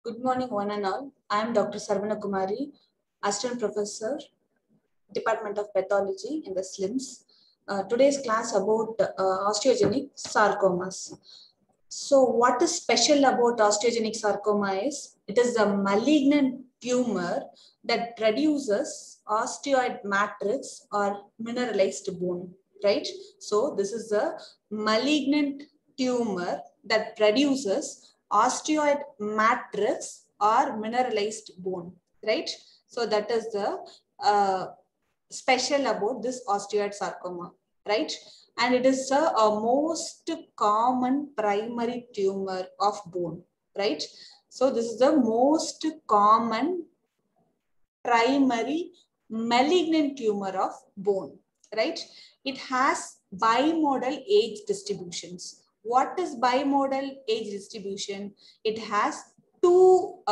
Good morning, one and all. I am Dr. Sarvana Kumari, Assistant Professor, Department of Pathology in the SLIMS. Today's class about osteogenic sarcomas. So what is special about osteogenic sarcoma is it is a malignant tumor that produces osteoid matrix or mineralized bone, right? So this is a malignant tumor that produces osteoid matrix or mineralized bone, right? So that is the special about this osteoid sarcoma, right? And it is a most common primary tumor of bone, right? So this is the most common primary malignant tumor of bone, right? It has bimodal age distributions. What is bimodal age distribution? It has two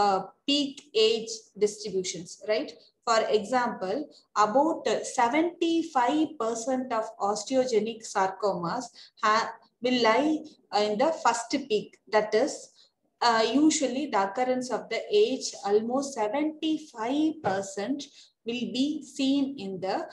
peak age distributions, right? For example, about 75% of osteogenic sarcomas will lie in the first peak, that is usually the occurrence of the age almost 75% will be seen in the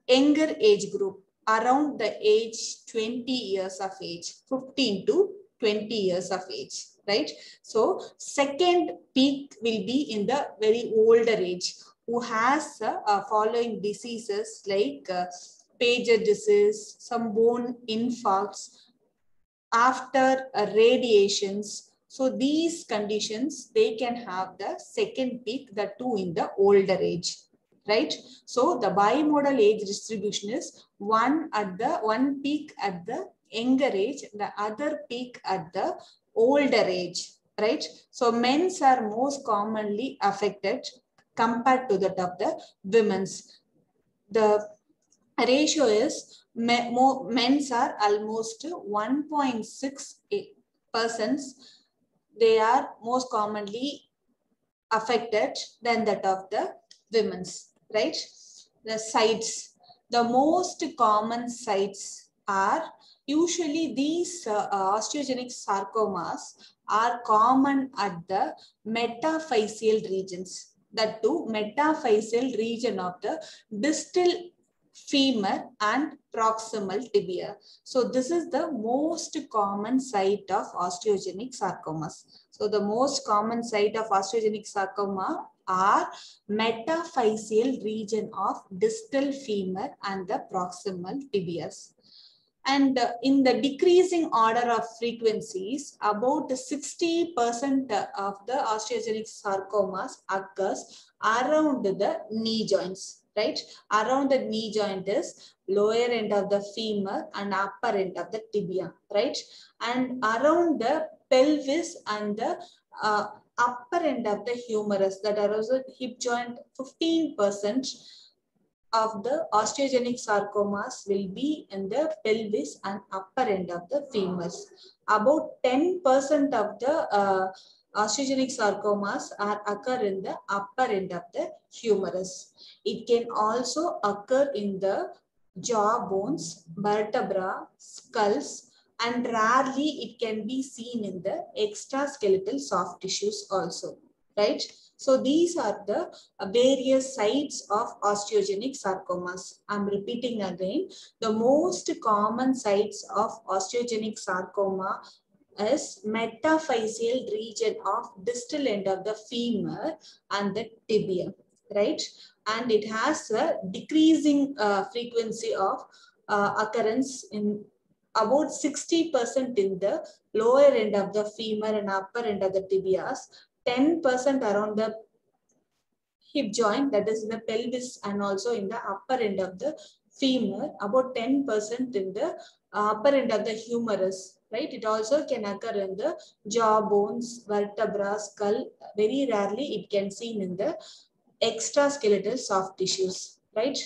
younger age group around the age 20 years of age, 15 to 20 years of age, right? So second peak will be in the very older age who has following diseases like Paget disease, some bone infarcts, after radiations. So these conditions, they can have the second peak, the two in the older age, right? So the bimodal age distribution is one peak at the younger age, the other peak at the older age, right? So men's are most commonly affected compared to that of the women's. The ratio is men's are almost 1.6%. They are most commonly affected than that of the women's, right? The sites, the most common sites are usually these osteogenic sarcomas are common at the metaphyseal regions. That too, metaphyseal region of the distal femur and proximal tibia. So this is the most common site of osteogenic sarcomas. So the most common site of osteogenic sarcoma are metaphyseal region of distal femur and the proximal tibias. And in the decreasing order of frequencies, about 60% of the osteogenic sarcomas occurs around the knee joints, right? Around the knee joint is lower end of the femur and upper end of the tibia, right? And around the pelvis and the upper end of the humerus, that are also hip joint, 15% of the osteogenic sarcomas will be in the pelvis and upper end of the femurs. About 10% of the osteogenic sarcomas occur in the upper end of the humerus. It can also occur in the jaw bones, vertebra, skulls, and rarely it can be seen in the extraskeletal soft tissues also, right? So these are the various sites of osteogenic sarcomas. I'm repeating again, the most common sites of osteogenic sarcoma is metaphyseal region of distal end of the femur and the tibia, right? And it has a decreasing frequency of occurrence in about 60% in the lower end of the femur and upper end of the tibias, 10% around the hip joint, that is in the pelvis and also in the upper end of the femur, about 10% in the upper end of the humerus, right? It also can occur in the jaw bones, vertebra, skull. Very rarely it can seen in the extraskeletal soft tissues, right?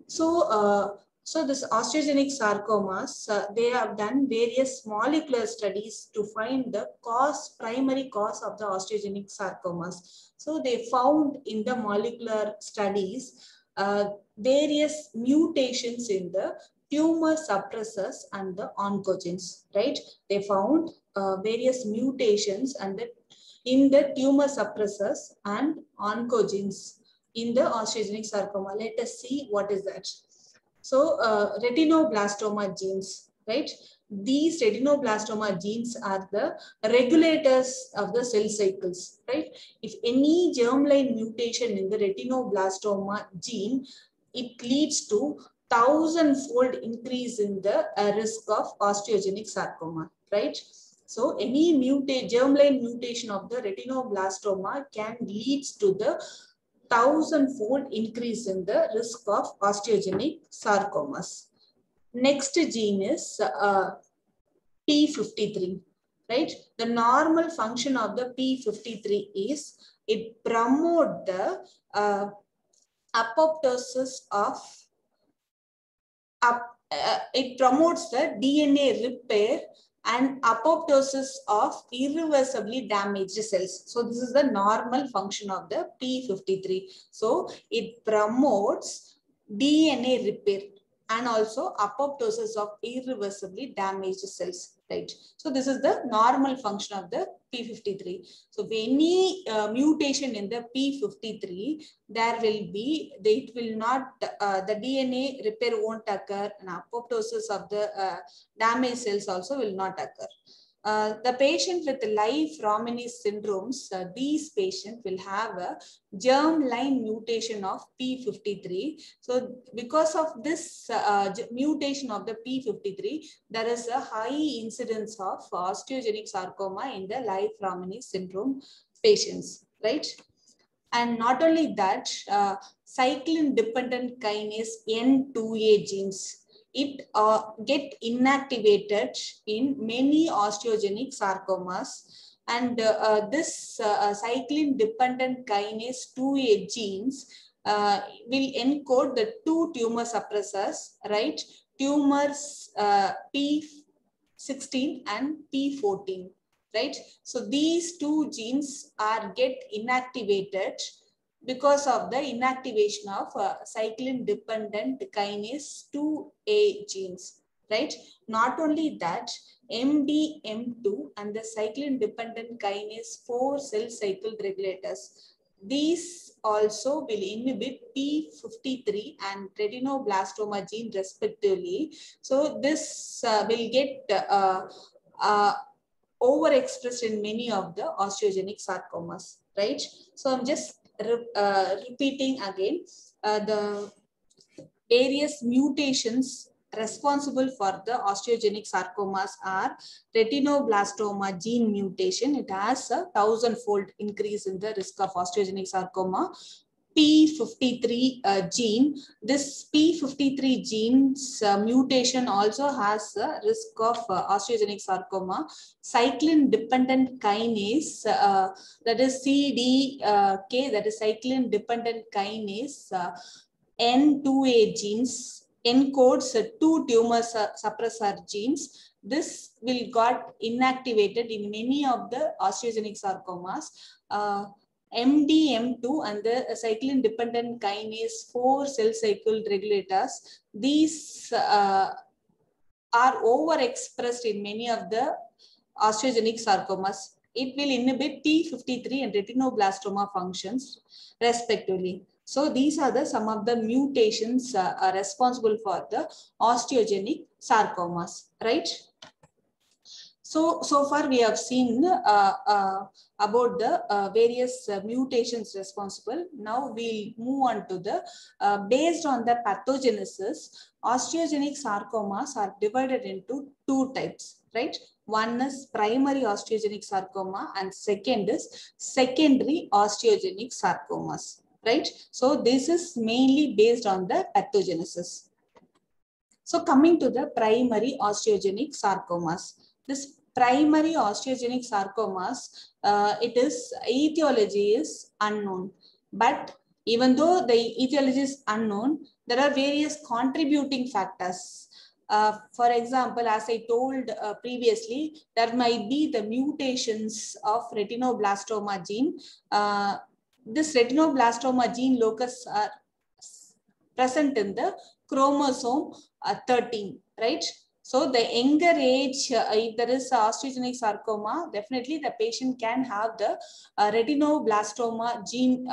So this osteogenic sarcomas, they have done various molecular studies to find the primary cause of the osteogenic sarcomas. So they found in the molecular studies various mutations in the tumor suppressors and the oncogenes, right? They found various mutations and the in the tumor suppressors and oncogenes in the osteogenic sarcoma. Let us see what is that. So retinoblastoma genes, right? These retinoblastoma genes are the regulators of the cell cycles, right? If any germline mutation in the retinoblastoma gene, it leads to 1,000-fold increase in the risk of osteogenic sarcoma, right? So any germline mutation of the retinoblastoma can lead to the 1,000-fold increase in the risk of osteogenic sarcomas. Next gene is P53, right? The normal function of the P53 is it promotes the apoptosis of it promotes the DNA repair and apoptosis of irreversibly damaged cells. So this is the normal function of the P53. So it promotes DNA repair and also apoptosis of irreversibly damaged cells, right? So this is the normal function of the P53. So if any mutation in the P53, there will be, it will not, the DNA repair won't occur, and apoptosis of the damaged cells also will not occur. The patient with Li-Fraumeni syndromes, these patients will have a germline mutation of P53. So because of this mutation of the P53, there is a high incidence of osteogenic sarcoma in the Li-Fraumeni syndrome patients, right? And not only that, cyclin-dependent kinase N2A genes, it get inactivated in many osteogenic sarcomas, and this cyclin-dependent kinase 2A genes will encode the two tumor suppressors, right? Tumors P16 and P14, right? So these two genes are get inactivated because of the inactivation of cyclin-dependent kinase 2A genes, right? Not only that, MDM2 and the cyclin-dependent kinase 4 cell cycle regulators, these also will inhibit P53 and retinoblastoma gene respectively. So this will get overexpressed in many of the osteogenic sarcomas, right? So I'm just repeating again the various mutations responsible for the osteogenic sarcomas are retinoblastoma gene mutation. It has a 1,000-fold increase in the risk of osteogenic sarcoma. P53 gene. This P53 gene's mutation also has a risk of osteogenic sarcoma. Cyclin-dependent kinase, that is CDK, that is cyclin-dependent kinase N2A genes encodes two tumor suppressor genes. This will got inactivated in many of the osteogenic sarcomas. MDM2 and the cyclin-dependent kinase 4 cell cycle regulators, these are overexpressed in many of the osteogenic sarcomas. It will inhibit P53 and retinoblastoma functions respectively. So these are some of the mutations are responsible for the osteogenic sarcomas, right? So far we have seen about the various mutations responsible. Now we'll move on to the, based on the pathogenesis, osteogenic sarcomas are divided into two types, right? One is primary osteogenic sarcoma and second is secondary osteogenic sarcomas, right? So this is mainly based on the pathogenesis. So coming to the primary osteogenic sarcomas, this primary osteogenic sarcomas, its etiology is unknown. But even though the etiology is unknown, there are various contributing factors. For example, as I told previously, there might be the mutations of retinoblastoma gene. This retinoblastoma gene locus are present in the chromosome 13, right? So the younger age, if there is osteogenic sarcoma, definitely the patient can have the retinoblastoma gene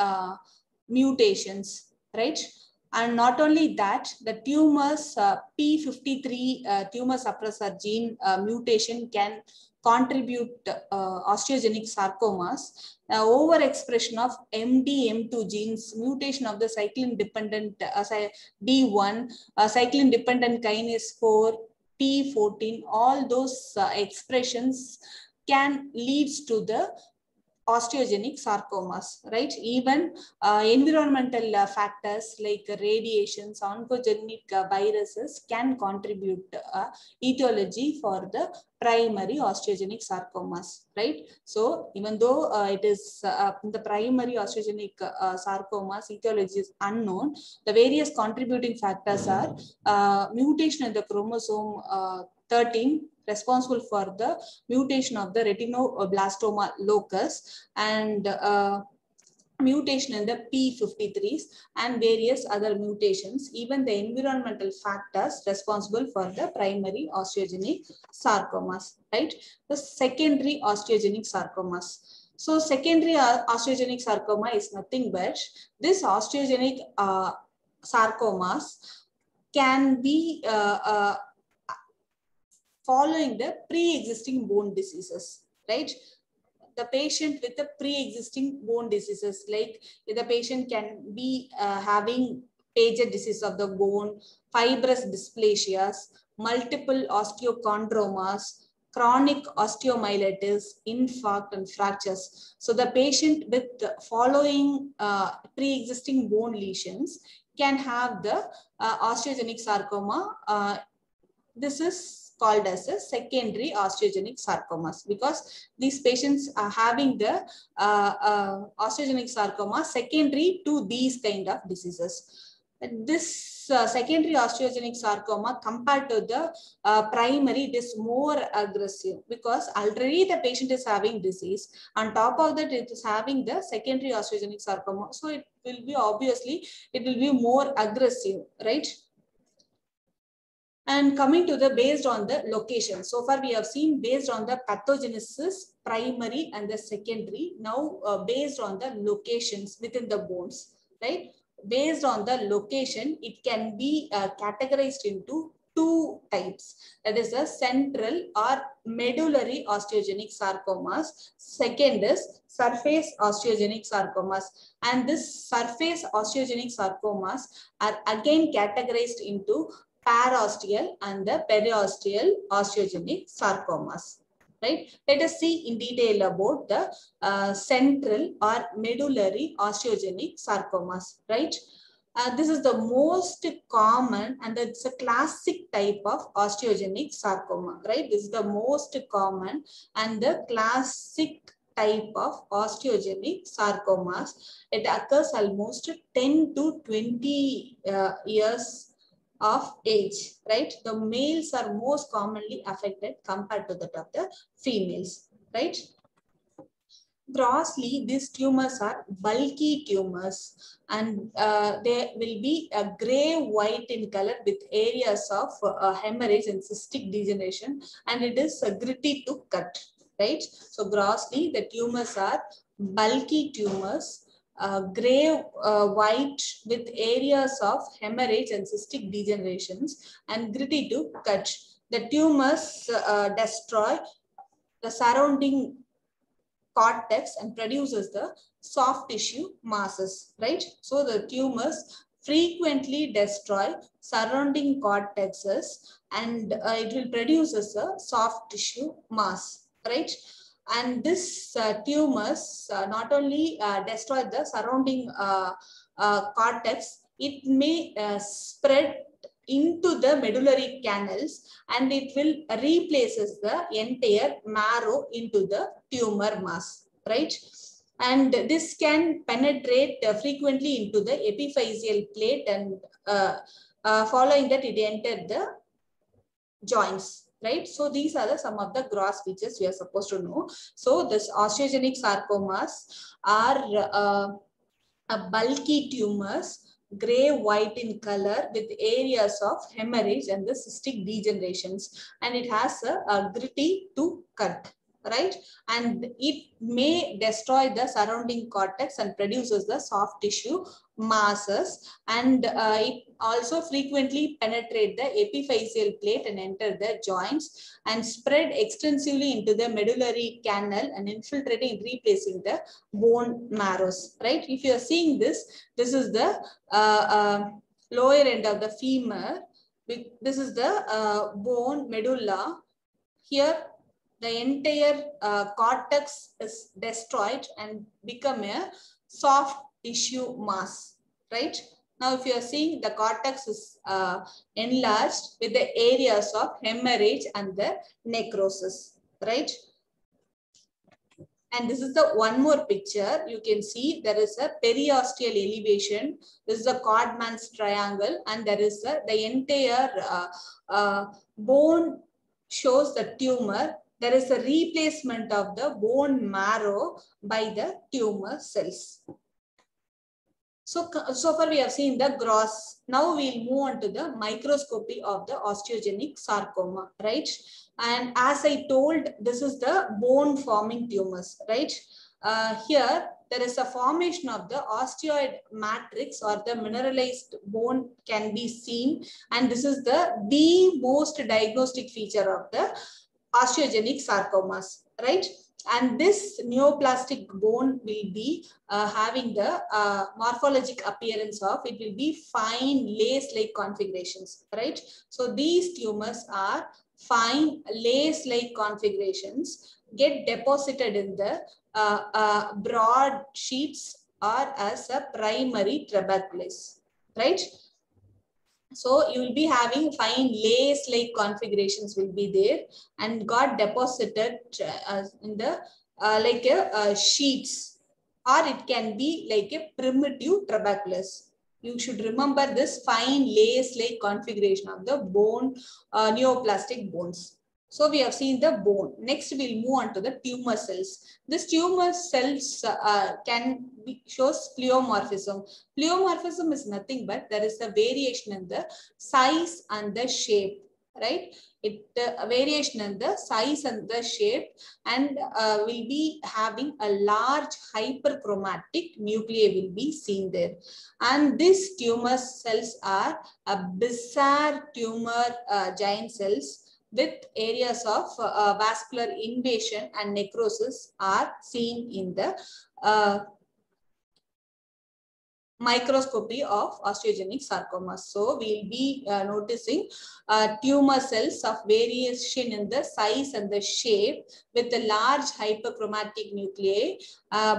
mutations, right? And not only that, the tumors P53 tumor suppressor gene mutation can contribute osteogenic sarcomas. Overexpression of MDM2 genes, mutation of the cyclin dependent D1, cyclin dependent kinase 4, P14, all those expressions can lead to the osteogenic sarcomas, right? Even environmental factors like radiations, oncogenic viruses can contribute etiology for the primary osteogenic sarcomas, right? So even though it is the primary osteogenic sarcomas etiology is unknown, the various contributing factors are mutation in the chromosome 13 responsible for the mutation of the retinoblastoma locus and mutation in the P53s and various other mutations, even the environmental factors responsible for the primary osteogenic sarcomas, right? The secondary osteogenic sarcomas. So secondary osteogenic sarcoma is nothing but this osteogenic sarcomas can be following the pre-existing bone diseases, right? The patient with the pre-existing bone diseases, like the patient can be having Paget disease of the bone, fibrous dysplasias, multiple osteochondromas, chronic osteomyelitis, infarct, and fractures. So the patient with the following pre-existing bone lesions can have the osteogenic sarcoma. This is called as a secondary osteogenic sarcomas because these patients are having the osteogenic sarcoma secondary to these kind of diseases. This secondary osteogenic sarcoma compared to the primary, it is more aggressive because already the patient is having disease. On top of that, it is having the secondary osteogenic sarcoma. So it will be obviously, it will be more aggressive, right? And coming to the based on the location. So far we have seen based on the pathogenesis, primary and the secondary. Now based on the locations within the bones, right? Based on the location, it can be categorized into two types. That is a central or medullary osteogenic sarcomas. Second is surface osteogenic sarcomas. And this surface osteogenic sarcomas are again categorized into parosteal and the periosteal osteogenic sarcomas, right? Let us see in detail about the central or medullary osteogenic sarcomas, right? This is the most common and it's a classic type of osteogenic sarcoma, right? This is the most common and the classic type of osteogenic sarcomas. It occurs almost 10 to 20 years of age, right? The males are most commonly affected compared to that of the females, right? Grossly, these tumors are bulky tumors and they will be a gray-white in color with areas of hemorrhage and cystic degeneration, and it is gritty to cut, right? So grossly, the tumors are bulky tumors, gray white with areas of hemorrhage and cystic degenerations and gritty to cut. The tumors destroy the surrounding cortex and produces the soft tissue masses, right? So the tumors frequently destroy surrounding cortexes and it will produce as a soft tissue mass, right? And this tumors not only destroy the surrounding cortex, it may spread into the medullary canals and it will replaces the entire marrow into the tumor mass, right? And this can penetrate frequently into the epiphyseal plate and following that it entered the joints, right? So these are some of the gross features we are supposed to know. So this osteogenic sarcomas are bulky tumors gray-white in color with areas of hemorrhage and the cystic degenerations, and it has a gritty to cut, right? And it may destroy the surrounding cortex and produces the soft tissue masses, and it also frequently penetrate the epiphyseal plate and enter the joints and spread extensively into the medullary canal and infiltrating, replacing the bone marrows, right? If you are seeing this, this is the lower end of the femur. This is the bone medulla. Here, the entire cortex is destroyed and become a soft tissue mass, right? Now, if you are seeing, the cortex is enlarged with the areas of hemorrhage and the necrosis, right? And this is the one more picture. You can see there is a periosteal elevation. This is a Codman's triangle, and there is the entire bone shows the tumor. There is a replacement of the bone marrow by the tumor cells. So far we have seen the gross. Now we'll move on to the microscopy of the osteogenic sarcoma, right? And as I told, this is the bone forming tumors, right? Here, there is a formation of the osteoid matrix or the mineralized bone can be seen. And this is the most diagnostic feature of the osteogenic sarcomas, right? And this neoplastic bone will be having the morphologic appearance of, it will be fine lace-like configurations, right? So these tumors are fine lace-like configurations, get deposited in the broad sheets or as a primary tuberculous, right? So you will be having fine lace-like configurations will be there and got deposited in the like a sheets, or it can be like a primitive tuberculous. You should remember this fine lace-like configuration of the bone, neoplastic bones. So we have seen the bone. Next, we'll move on to the tumor cells. This tumor cells shows pleomorphism. Pleomorphism is nothing but there is a variation in the size and the shape, right? A variation in the size and the shape, and will be having a large hyperchromatic nuclei will be seen there. And these tumor cells are a bizarre tumor giant cells with areas of vascular invasion and necrosis are seen in the microscopy of osteogenic sarcomas. So we'll be noticing tumor cells of variation in the size and the shape with the large hyperchromatic nuclei,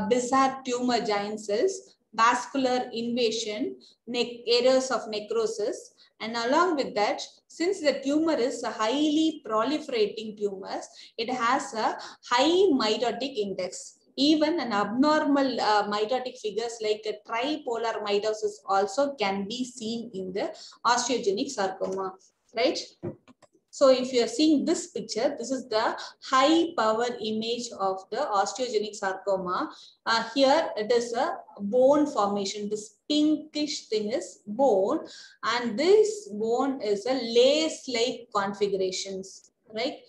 bizarre tumor giant cells, vascular invasion, areas of necrosis. And along with that, since the tumor is a highly proliferating tumors, it has a high mitotic index. Even an abnormal mitotic figures like a tripolar mitosis also can be seen in the osteogenic sarcoma, right? So if you are seeing this picture, this is the high power image of the osteogenic sarcoma. Here it is a bone formation. This pinkish thing is bone, and this bone is a lace-like configurations, right?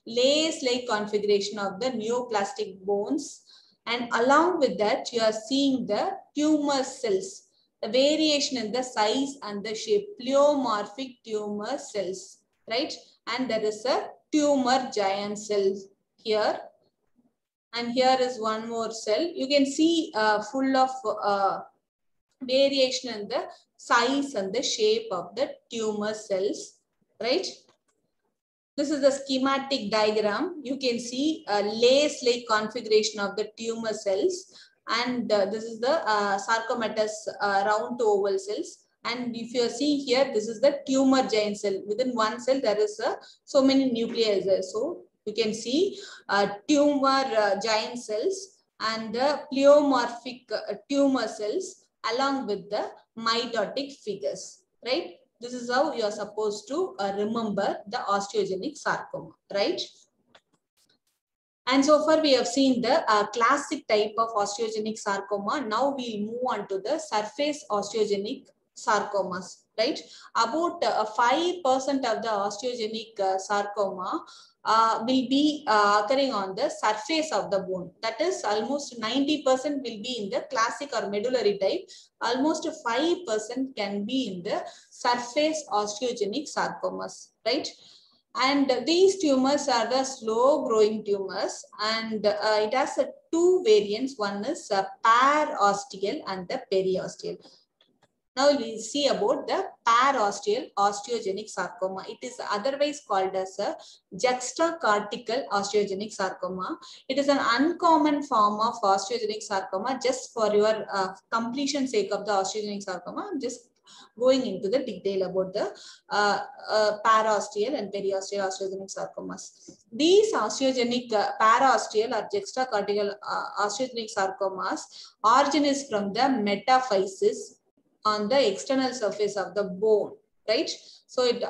Lace-like configuration of the neoplastic bones. And along with that, you are seeing the tumor cells, the variation in the size and the shape, pleomorphic tumor cells, right? And there is a tumor giant cell here. And here is one more cell. You can see full of variation in the size and the shape of the tumor cells, right? This is the schematic diagram. You can see a lace-like configuration of the tumor cells. And this is the sarcomatous round to oval cells. And if you see here, this is the tumor giant cell. Within one cell, there is so many nuclei there. So you can see tumor giant cells and the pleomorphic tumor cells along with the mitotic figures, right? This is how you are supposed to remember the osteogenic sarcoma, right? And so far we have seen the classic type of osteogenic sarcoma. Now we'll move on to the surface osteogenic sarcomas, right? About 5% of the osteogenic sarcoma will be occurring on the surface of the bone. That is, almost 90% will be in the classic or medullary type. Almost 5% can be in the surface osteogenic sarcomas, right? And these tumors are the slow growing tumors, and it has two variants. One is parosteal and the periosteal. Now we see about the parosteal osteogenic sarcoma. It is otherwise called as a juxtacortical osteogenic sarcoma. It is an uncommon form of osteogenic sarcoma. Just for your completion sake of the osteogenic sarcoma, I'm just going into the detail about the parosteal and periosteal osteogenic sarcomas. These osteogenic parosteal or juxtacortical osteogenic sarcomas origin is from the metaphysis on the external surface of the bone, right? So it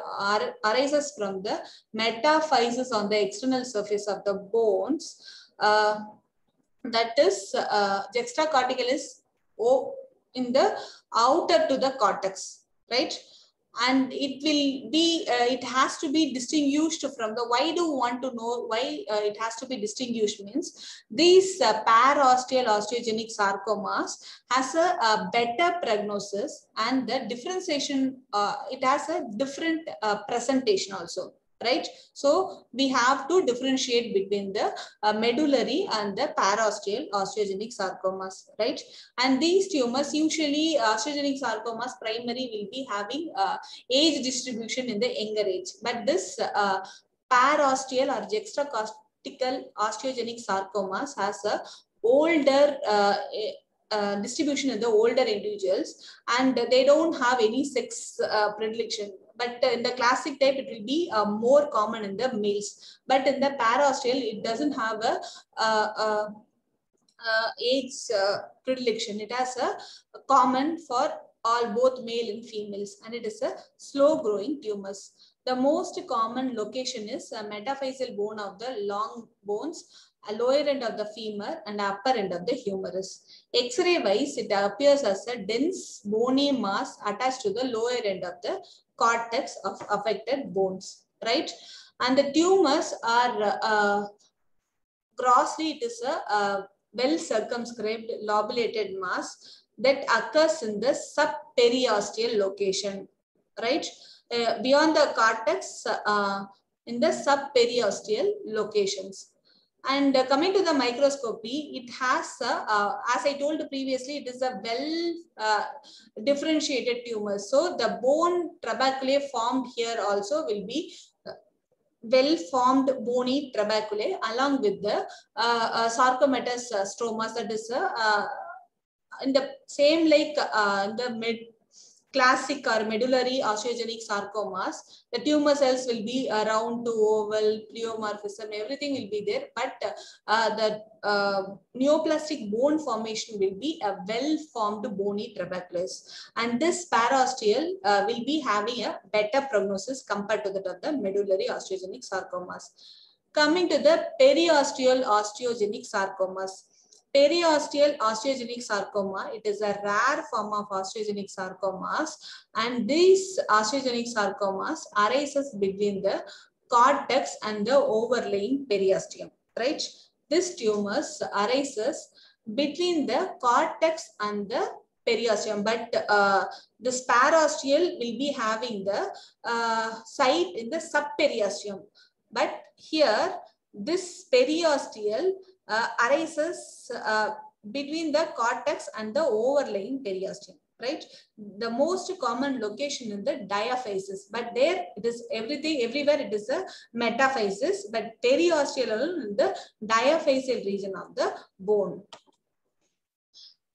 arises from the metaphysis on the external surface of the bones. That is, juxtacortical is in the outer to the cortex, right? And it will be, it has to be distinguished from the, why do you want to know why it has to be distinguished means, these parosteal osteogenic sarcomas has a better prognosis, and the differentiation, it has a different presentation also, right? So we have to differentiate between the medullary and the parosteal osteogenic sarcomas, right? And these tumors, usually osteogenic sarcomas primary will be having age distribution in the younger age, but this parosteal or juxtacortical osteogenic sarcomas has a older distribution in the older individuals, and they don't have any sex predilection. But in the classic type, it will be more common in the males. But in the parosteal, it doesn't have a age predilection. It has a common for all, both male and females, and it is a slow growing tumors. The most common location is a metaphyseal bone of the long bones, a lower end of the femur and upper end of the humerus. X-ray wise, it appears as a dense bony mass attached to the lower end of the cortex of affected bones, right? And the tumors are grossly, it is a well circumscribed lobulated mass that occurs in the subperiosteal location, right? Beyond the cortex, in the subperiosteal locations. And coming to the microscopy, it has, as I told previously, it is a well differentiated tumor. So the bone trabeculae formed here also will be well-formed bony trabeculae along with the sarcomatous stromas, that is in the same like the classic or medullary osteogenic sarcomas. The tumor cells will be round to oval, pleomorphism, everything will be there, but the neoplastic bone formation will be a well-formed bony trabeculus. And this parosteal will be having a better prognosis compared to that of the medullary osteogenic sarcomas. Coming to the periosteal osteogenic sarcomas. Periosteal osteogenic sarcoma, it is a rare form of osteogenic sarcomas, and these osteogenic sarcomas arises between the cortex and the overlying periosteum, right? This tumors arises between the cortex and the periosteum, but this parosteal will be having the site in the subperiosteum. But here, this periosteal arises between the cortex and the overlying periosteum, right? The most common location in the diaphysis, but there it is everything, everywhere it is a metaphysis, but periosteal in the diaphyseal region of the bone.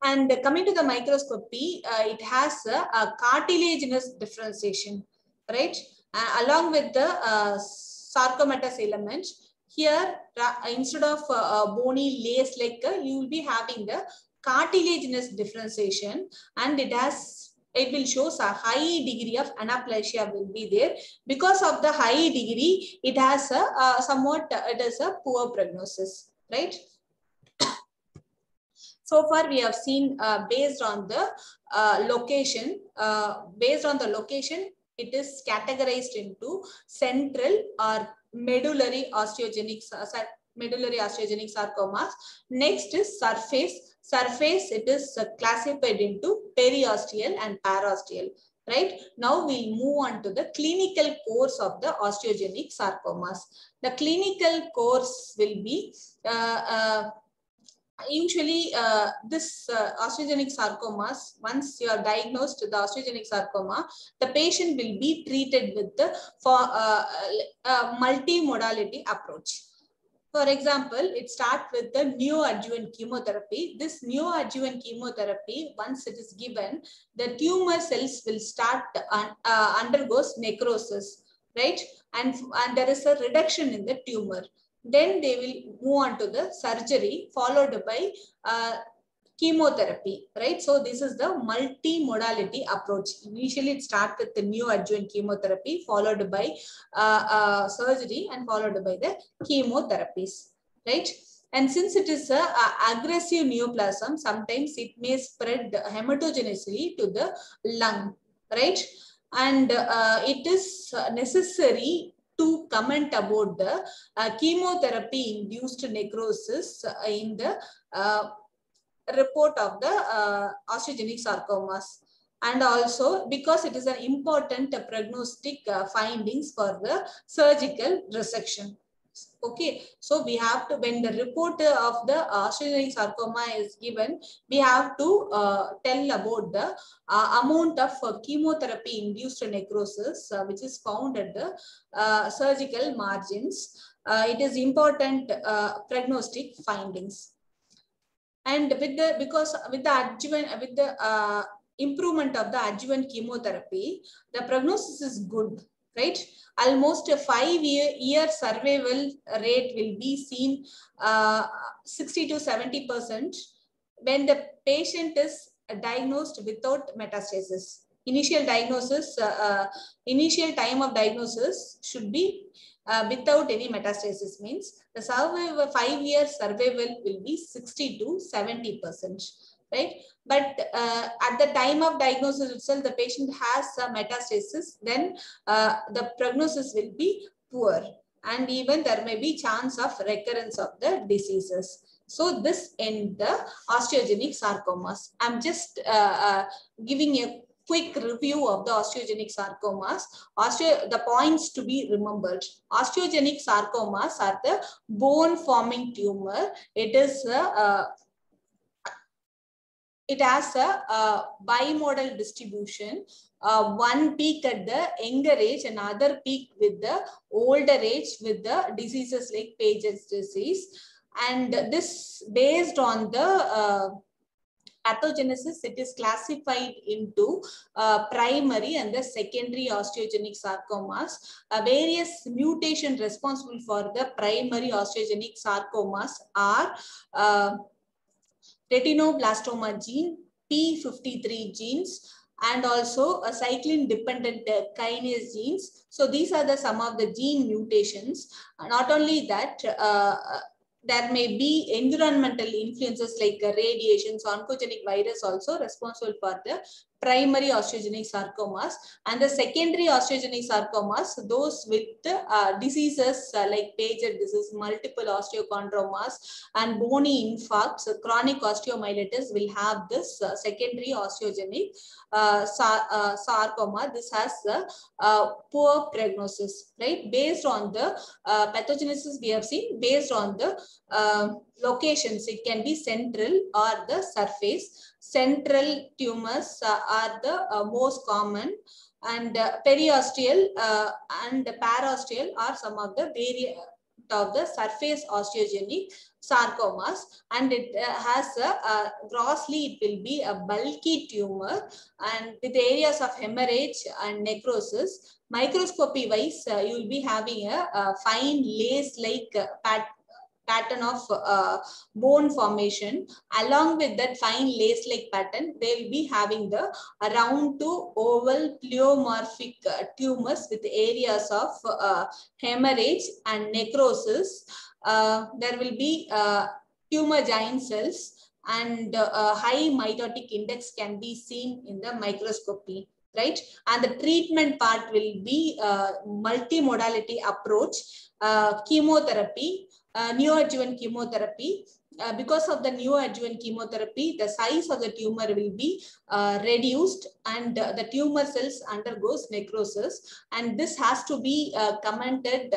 And coming to the microscopy, it has a cartilaginous differentiation, right? Along with the sarcomatous element. Here, instead of bony lace like, you will be having the cartilaginous differentiation, and it will show a high degree of anaplasia will be there. Because of the high degree, it has a somewhat, it is a poor prognosis, right? So far we have seen based on the location, it is categorized into central or medullary osteogenic sarcomas. Next is surface. Surface, it is classified into periosteal and parosteal. Right now, we'll move on to the clinical course of the osteogenic sarcomas. The clinical course will be usually this osteogenic sarcomas, once you are diagnosed with the osteogenic sarcoma, the patient will be treated with the multi-modality approach. For example, it starts with the neoadjuvant chemotherapy. This neoadjuvant chemotherapy, once it is given, the tumor cells will start undergoes necrosis, right? And there is a reduction in the tumor. Then they will move on to the surgery followed by chemotherapy, right? So this is the multi-modality approach. Initially, it starts with the neoadjuvant chemotherapy followed by surgery and followed by the chemotherapies, right? And since it is a aggressive neoplasm, sometimes it may spread hematogeneously to the lung, right? And it is necessary to comment about the chemotherapy-induced necrosis in the report of the osteogenic sarcomas. And also because it is an important prognostic findings for the surgical resection. Okay, so we have to, when the report of the osteogenic sarcoma is given, we have to tell about the amount of chemotherapy induced necrosis which is found at the surgical margins. It is important prognostic findings. And with the improvement of the adjuvant chemotherapy, the prognosis is good, right? Almost a 5-year survival rate will be seen 60 to 70% when the patient is diagnosed without metastasis. Initial time of diagnosis should be without any metastasis, means the 5-year survival will be 60 to 70%, right? But at the time of diagnosis itself, the patient has a metastasis, then the prognosis will be poor, and even there may be chance of recurrence of the diseases. So this in the osteogenic sarcomas. I'm just giving a quick review of the osteogenic sarcomas. The points to be remembered. Osteogenic sarcomas are the bone-forming tumor. It has a bimodal distribution. One peak at the younger age, another peak with the older age with the diseases like Paget's disease. And this based on the pathogenesis, it is classified into primary and the secondary osteogenic sarcomas. Various mutations responsible for the primary osteogenic sarcomas are retinoblastoma gene, P53 genes, and also a cyclin-dependent kinase genes. So these are some of the gene mutations. Not only that, there may be environmental influences like radiations, oncogenic virus also responsible for the primary osteogenic sarcomas, and the secondary osteogenic sarcomas, those with diseases like Paget disease, multiple osteochondromas, and bony infarcts, chronic osteomyelitis will have this secondary osteogenic sarcoma. This has poor prognosis, right? Based on the pathogenesis we have seen, based on the locations, it can be central or the surface. Central tumors are the most common, and periosteal and parosteal are some of the variant of the surface osteogenic sarcomas, and it has a grossly, it will be a bulky tumor and with areas of hemorrhage and necrosis. Microscopy wise, you will be having a fine lace-like pattern of bone formation. Along with that fine lace-like pattern, they will be having the round to oval pleomorphic tumors with areas of hemorrhage and necrosis. There will be tumor giant cells, and high mitotic index can be seen in the microscopy, right? And the treatment part will be multimodality approach, chemotherapy, neoadjuvant chemotherapy. Because of the neoadjuvant chemotherapy, the size of the tumor will be reduced, and the tumor cells undergoes necrosis, and this has to be commented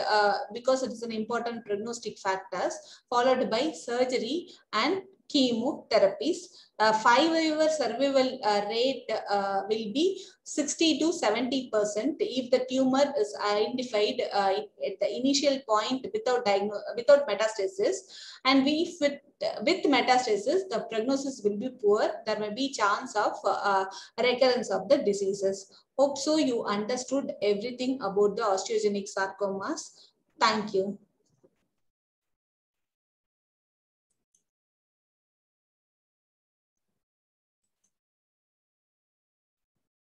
because it is an important prognostic factors, followed by surgery and chemotherapies. 5-year survival rate will be 60 to 70% if the tumor is identified at the initial point without metastasis, and if with metastasis the prognosis will be poor. There may be chance of recurrence of the diseases. Hope so you understood everything about the osteogenic sarcomas. Thank you.